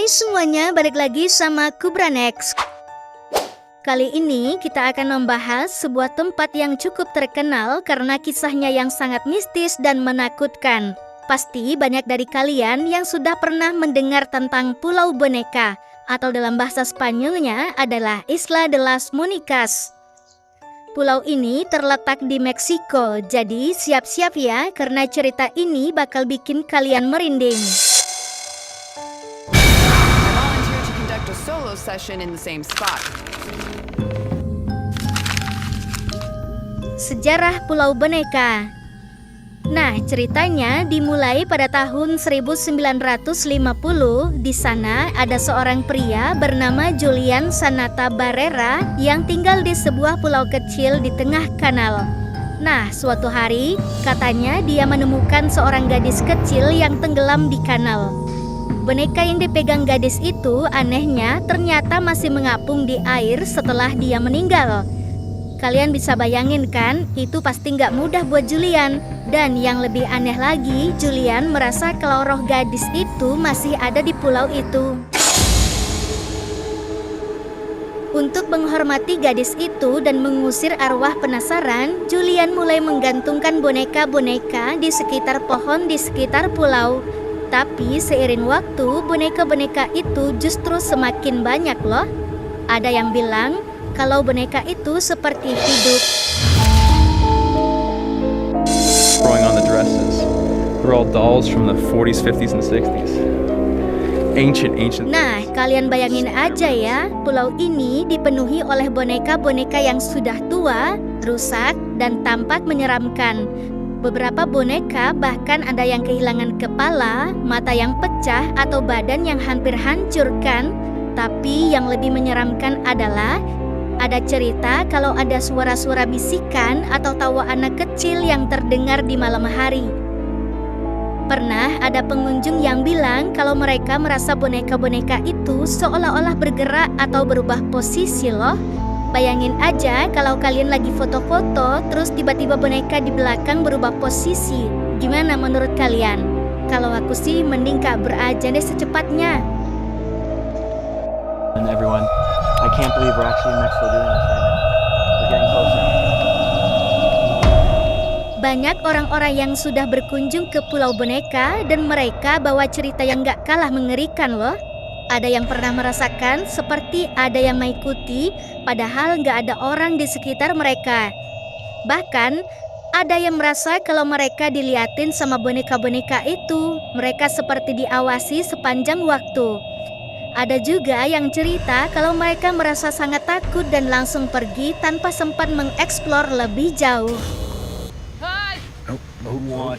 Hai semuanya, balik lagi sama Kubranex. Kali ini kita akan membahas sebuah tempat yang cukup terkenal karena kisahnya yang sangat mistis dan menakutkan. Pasti banyak dari kalian yang sudah pernah mendengar tentang Pulau Boneka, atau dalam bahasa Spanyolnya adalah Isla de las Monicas. Pulau ini terletak di Meksiko, jadi siap-siap ya karena cerita ini bakal bikin kalian merinding. Solo session in the same spot. Sejarah Pulau Boneka. Nah, ceritanya dimulai pada tahun 1950. Di sana ada seorang pria bernama Julian Sanata Barrera yang tinggal di sebuah pulau kecil di tengah kanal. Nah, suatu hari katanya dia menemukan seorang gadis kecil yang tenggelam di kanal. Boneka yang dipegang gadis itu anehnya ternyata masih mengapung di air setelah dia meninggal. Kalian bisa bayangin kan, itu pasti nggak mudah buat Julian. Dan yang lebih aneh lagi, Julian merasa kalau roh gadis itu masih ada di pulau itu. Untuk menghormati gadis itu dan mengusir arwah penasaran, Julian mulai menggantungkan boneka-boneka di sekitar pohon di sekitar pulau. Tapi seiring waktu, boneka-boneka itu justru semakin banyak loh. Ada yang bilang kalau boneka itu seperti hidup. Growing on the dresses. They're all dolls from the 40s, 50s, and 60s. Ancient. Nah, kalian bayangin aja ya, pulau ini dipenuhi oleh boneka-boneka yang sudah tua, rusak, dan tampak menyeramkan. Beberapa boneka bahkan ada yang kehilangan kepala, mata yang pecah, atau badan yang hampir hancur kan? Tapi yang lebih menyeramkan adalah ada cerita kalau ada suara-suara bisikan atau tawa anak kecil yang terdengar di malam hari. Pernah ada pengunjung yang bilang kalau mereka merasa boneka-boneka itu seolah-olah bergerak atau berubah posisi loh. Bayangin aja kalau kalian lagi foto-foto, terus tiba-tiba boneka di belakang berubah posisi. Gimana menurut kalian? Kalau aku sih mending kabur aja deh secepatnya. And everyone, I can't believe we're actually in Mexico doing this right now. We're getting closer. Banyak orang-orang yang sudah berkunjung ke Pulau Boneka dan mereka bawa cerita yang gak kalah mengerikan loh. Ada yang pernah merasakan seperti ada yang mengikuti, padahal nggak ada orang di sekitar mereka. Bahkan, ada yang merasa kalau mereka diliatin sama boneka-boneka itu, mereka seperti diawasi sepanjang waktu. Ada juga yang cerita kalau mereka merasa sangat takut dan langsung pergi tanpa sempat mengeksplor lebih jauh. Hi! What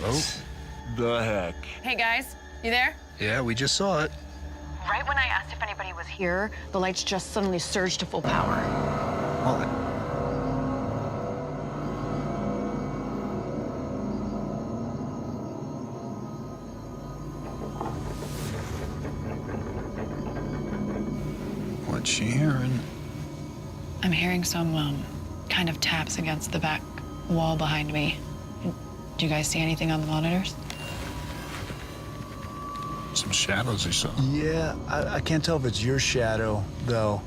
the heck? Hey guys, you there? Yeah, we just saw it. Right when I asked if anybody was here, the lights just suddenly surged to full power. Well, what's she hearing? I'm hearing some kind of taps against the back wall behind me. Do you guys see anything on the monitors? Some shadows or something. Yeah, I can't tell if it's your shadow, though.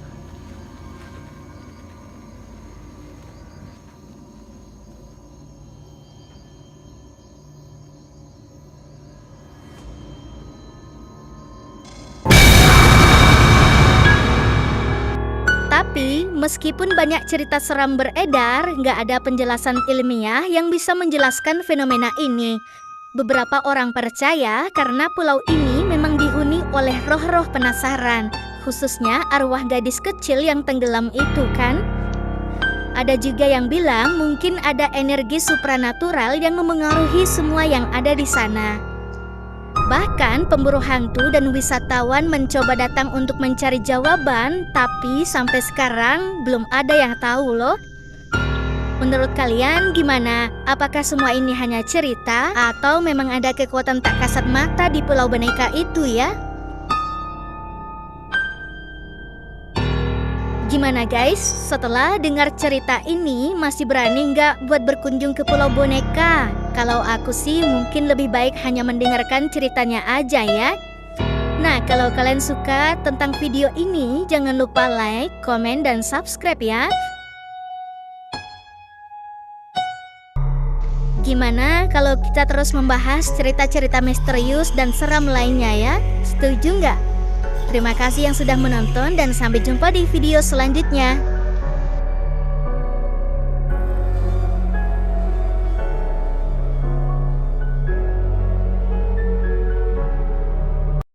Tapi, meskipun banyak cerita seram beredar, nggak ada penjelasan ilmiah yang bisa menjelaskan fenomena ini. Beberapa orang percaya karena pulau ini memang dihuni oleh roh-roh penasaran, khususnya arwah gadis kecil yang tenggelam itu kan. Ada juga yang bilang mungkin ada energi supranatural yang memengaruhi semua yang ada di sana. Bahkan pemburu hantu dan wisatawan mencoba datang untuk mencari jawaban, tapi sampai sekarang belum ada yang tahu loh. Menurut kalian gimana? Apakah semua ini hanya cerita atau memang ada kekuatan tak kasat mata di Pulau Boneka itu ya? Gimana guys? Setelah dengar cerita ini masih berani nggak buat berkunjung ke Pulau Boneka? Kalau aku sih mungkin lebih baik hanya mendengarkan ceritanya aja ya. Nah, kalau kalian suka tentang video ini, jangan lupa like, komen, dan subscribe ya. Gimana kalau kita terus membahas cerita-cerita misterius dan seram lainnya ya? Setuju nggak? Terima kasih yang sudah menonton dan sampai jumpa di video selanjutnya.